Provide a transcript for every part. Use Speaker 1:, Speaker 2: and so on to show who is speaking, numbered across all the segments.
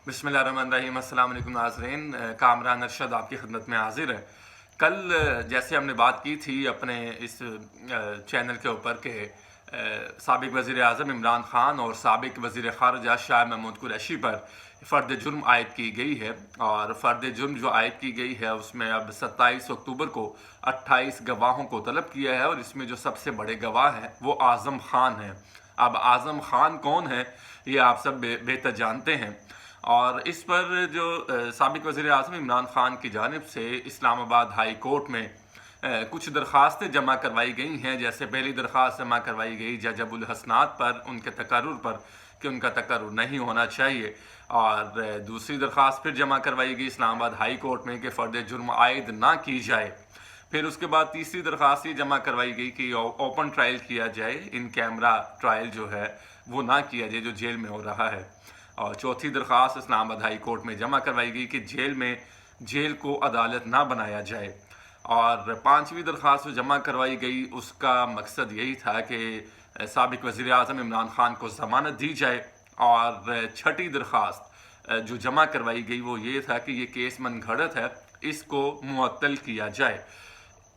Speaker 1: बिस्मिल्लाहिर्रहमानिर्रहीम। अस्सलाम वालेकुम नाज़रीन। कामरान अरशद आपकी खिदमत में हाजिर है। कल जैसे हमने बात की थी अपने इस चैनल के ऊपर के साबिक वज़ीर आज़म इमरान ख़ान और साबिक वज़ीर ख़ारजा शाह महमूद कुरैशी पर फ़र्द जुर्म आयद की गई है, और फ़र्द जुर्म जो आयद की गई है उसमें अब 27 अक्टूबर को 28 गवाहों को तलब किया है, और इसमें जो सबसे बड़े गवाह हैं वो आज़म ख़ान हैं। अब आज़म ख़ान कौन है ये आप सब बेहतर जानते हैं। और इस पर जो साबिक वज़ीर आज़म इमरान ख़ान की जानिब से इस्लामाबाद हाई कोर्ट में कुछ दरख्वास्तें जमा करवाई गई हैं। जैसे पहली दरख्वास्त जमा करवाई गई जज अबुल हसनात पर, उनके तकर्रुर पर कि उनका तकर्रुर नहीं होना चाहिए, और दूसरी दरख्वास्त फिर जमा करवाई गई इस्लामाबाद हाई कोर्ट में कि फ़र्द जुर्म आयद ना की जाए। फिर उसके बाद तीसरी दरख्वास्त ये जमा करवाई गई कि ओपन ट्रायल किया जाए, इन कैमरा ट्रायल जो है वो ना किया जाए जो जेल में हो रहा है। और चौथी दरख्वास्त इस्लामाबाद हाई कोर्ट में जमा करवाई गई कि जेल को अदालत ना बनाया जाए। और पांचवी दरख्वास्त जो जमा करवाई गई उसका मकसद यही था कि साबिक वज़ीर आज़म इमरान ख़ान को ज़मानत दी जाए। और छठी दरख्वास्त जो जमा करवाई गई वो ये था कि ये केस मनगढ़ंत है, इसको मुअत्तल किया जाए।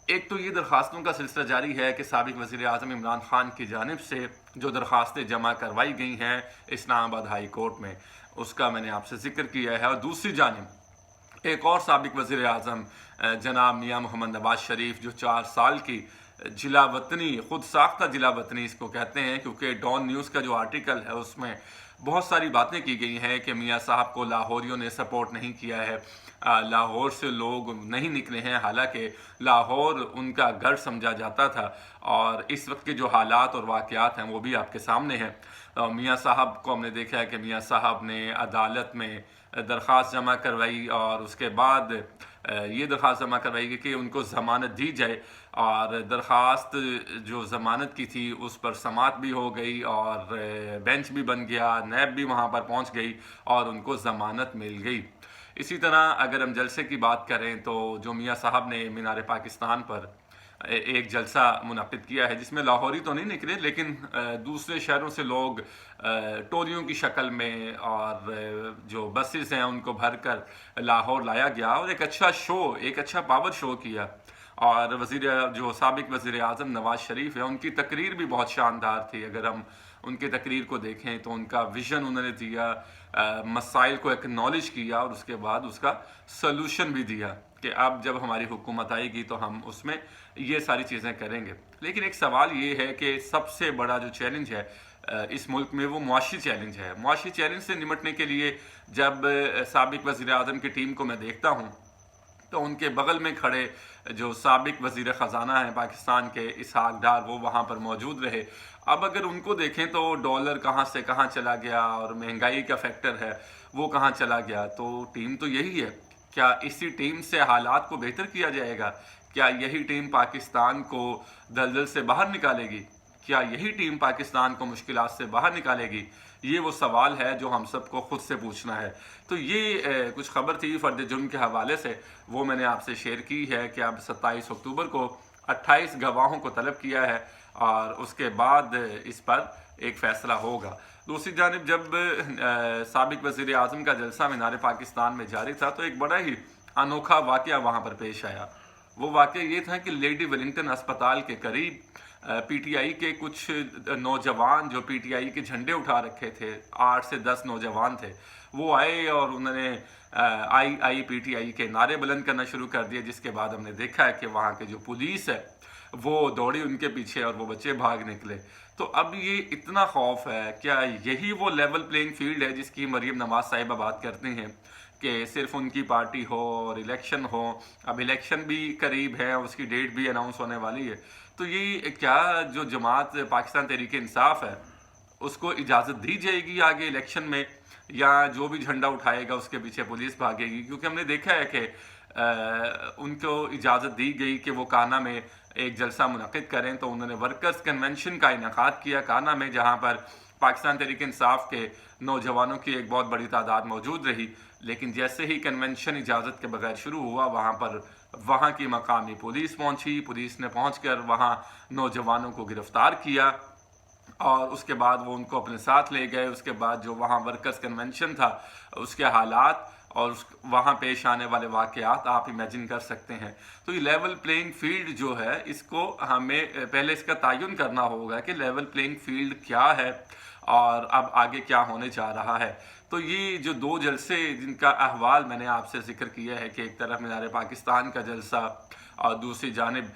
Speaker 1: एक तो ये दरख्वास्तों का सिलसिला जारी है कि साबिक वज़ीर आज़म इमरान ख़ान की जानिब से जो दरख्वास्तें जमा करवाई गई हैं इस्लामाबाद हाई कोर्ट में, उसका मैंने आपसे ज़िक्र किया है। और दूसरी जानिब एक और साबिक वज़ीर आज़म जनाब मियाँ मोहम्मद नवाज शरीफ, जो 4 साल की जिला वतनी, खुद साख्ता जिला वतनी इसको कहते हैं, क्योंकि डॉन न्यूज़ का जो आर्टिकल है उसमें बहुत सारी बातें की गई हैं कि मियाँ साहब को लाहौरियों ने सपोर्ट नहीं किया है, लाहौर से लोग नहीं निकले हैं, हालांकि लाहौर उनका गढ़ समझा जाता था। और इस वक्त के जो हालात और वाक़यात हैं वो भी आपके सामने हैं। मियाँ साहब को हमने देखा है कि मियाँ साहब ने अदालत में दरख्वास्त जमा करवाई, और उसके बाद ये दरख्वास्त जमा करवाई गई कि उनको ज़मानत दी जाए। और दरख्वास्त जो ज़मानत की थी उस पर समात भी हो गई, और बेंच भी बन गया, नैब भी वहाँ पर पहुँच गई और उनको ज़मानत मिल गई। इसी तरह अगर हम जलसे की बात करें तो जो मियाँ साहब ने मीनार पाकिस्तान पर एक जलसा मुनक़िद किया है, जिसमें लाहौरी तो नहीं निकले लेकिन दूसरे शहरों से लोग टोलियों की शक्ल में और जो बसेस हैं उनको भर कर लाहौर लाया गया, और एक अच्छा शो, एक अच्छा पावर शो किया। और जो साबिक वज़ीर आज़म नवाज शरीफ है उनकी तकरीर भी बहुत शानदार थी। अगर हम उनकी तकरीर को देखें तो उनका विज़न उन्होंने दिया, मसाइल को एक्नॉलेज किया और उसके बाद उसका सलूशन भी दिया कि अब जब हमारी हुकूमत आएगी तो हम उसमें ये सारी चीज़ें करेंगे। लेकिन एक सवाल ये है कि सबसे बड़ा जो चैलेंज है इस मुल्क में वो मुआशी चैलेंज है। मुआशी चैलेंज से निमटने के लिए जब साबिक वज़ीर आज़म की टीम को मैं देखता हूँ तो उनके बगल में खड़े जो साबिक वज़ीर ख़जाना हैं पाकिस्तान के, इसहाक डार, वो वहाँ पर मौजूद रहे। अब अगर उनको देखें तो डॉलर कहाँ से कहाँ चला गया और महंगाई का फैक्टर है वो कहाँ चला गया। तो टीम तो यही है, क्या इसी टीम से हालात को बेहतर किया जाएगा? क्या यही टीम पाकिस्तान को दलदल से बाहर निकालेगी? क्या यही टीम पाकिस्तान को मुश्किलात से बाहर निकालेगी? ये वो सवाल है जो हम सबको खुद से पूछना है। तो ये कुछ खबर थी फ़र्द जुर्म के हवाले से, वो मैंने आपसे शेयर की है कि अब 27 अक्टूबर को 28 गवाहों को तलब किया है और उसके बाद इस पर एक फ़ैसला होगा। दूसरी जानिब जब साबिक वज़ीर आज़म का जलसा मीनार पाकिस्तान में जारी था तो एक बड़ा ही अनोखा वाक़या वहाँ पर पेश आया। वो वाक़या ये था कि लेडी वेलिंगटन अस्पताल के करीब पीटीआई के कुछ नौजवान जो पीटीआई के झंडे उठा रखे थे, 8 से 10 नौजवान थे, वो आए और उन्होंने आई पीटीआई के नारे बुलंद करना शुरू कर दिए। जिसके बाद हमने देखा है कि वहाँ के जो पुलिस है वो दौड़ी उनके पीछे और वो बच्चे भाग निकले। तो अब ये इतना खौफ है, क्या यही वो लेवल प्लेइंग फील्ड है जिसकी मरीम नवाज साहिबा बात करती हैं कि सिर्फ उनकी पार्टी हो और इलेक्शन हो? अब इलेक्शन भी करीब है, उसकी डेट भी अनाउंस होने वाली है। तो ये क्या जो जमात पाकिस्तान तहरीक इंसाफ है उसको इजाज़त दी जाएगी आगे इलेक्शन में, या जो भी झंडा उठाएगा उसके पीछे पुलिस भागेगी? क्योंकि हमने देखा है कि उनको इजाज़त दी गई कि वो काना में एक जलसा मुनक़िद करें, तो उन्होंने वर्कर्स कन्वेंशन का इनेकाद किया काना में, जहाँ पर पाकिस्तान तहरीक इंसाफ के नौजवानों की एक बहुत बड़ी तादाद मौजूद रही। लेकिन जैसे ही कन्वेंशन इजाज़त के बगैर शुरू हुआ वहाँ पर वहाँ की मकामी पुलिस पहुँची, पुलिस ने पहुँच कर वहाँ नौजवानों को गिरफ़्तार किया और उसके बाद वो उनको अपने साथ ले गए। उसके बाद जो वहाँ वर्कर्स कन्वेंशन था उसके हालात और वहाँ पेश आने वाले वाक़यात आप इमेजिन कर सकते हैं। तो ये लेवल प्लेइंग फील्ड जो है, इसको हमें पहले इसका तयन करना होगा कि लेवल प्लेइंग फील्ड क्या है और अब आगे क्या होने जा रहा है। तो ये जो दो जलसे जिनका अहवाल मैंने आपसे ज़िक्र किया है कि एक तरफ मीनार पाकिस्तान का जलसा और दूसरी जानिब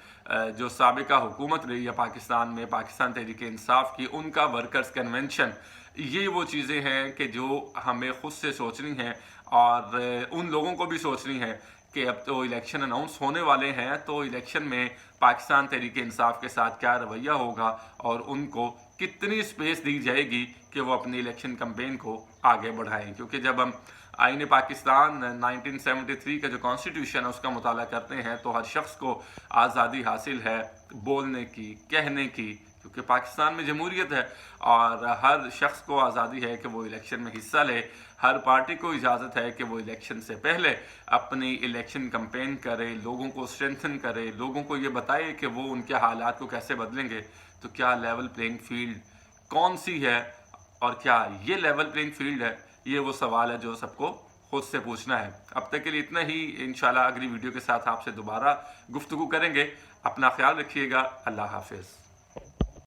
Speaker 1: जो साबिका हुकूमत रही है पाकिस्तान में, पाकिस्तान तहरीक इंसाफ की, उनका वर्कर्स कन्वेंशन, ये वो चीज़ें हैं कि जो हमें ख़ुद से सोचनी हैं और उन लोगों को भी सोचनी है कि अब तो इलेक्शन अनाउंस होने वाले हैं, तो इलेक्शन में पाकिस्तान तहरीक इंसाफ के साथ क्या रवैया होगा और उनको कितनी स्पेस दी जाएगी कि वो अपनी इलेक्शन कैंपेन को आगे बढ़ाएं। क्योंकि जब हम आईन पाकिस्तान 1973 का जो कॉन्स्टिट्यूशन है उसका मुताला करते हैं तो हर शख्स को आज़ादी हासिल है बोलने की, कहने की, क्योंकि पाकिस्तान में जमहूरियत है और हर शख्स को आज़ादी है कि वो इलेक्शन में हिस्सा ले। हर पार्टी को इजाज़त है कि वो इलेक्शन से पहले अपनी इलेक्शन कैंपेन करे, लोगों को स्ट्रेंथन करे, लोगों को ये बताए कि वो उनके हालात को कैसे बदलेंगे। तो क्या लेवल प्लेइंग फील्ड कौन सी है और क्या ये लेवल प्लेइंग फील्ड है, ये वो सवाल है जो सबको खुद से पूछना है। अब तक के लिए इतना ही। इंशाल्लाह अगली वीडियो के साथ आपसे दोबारा गुफ्तगू करेंगे। अपना ख्याल रखिएगा। अल्लाह हाफिज़।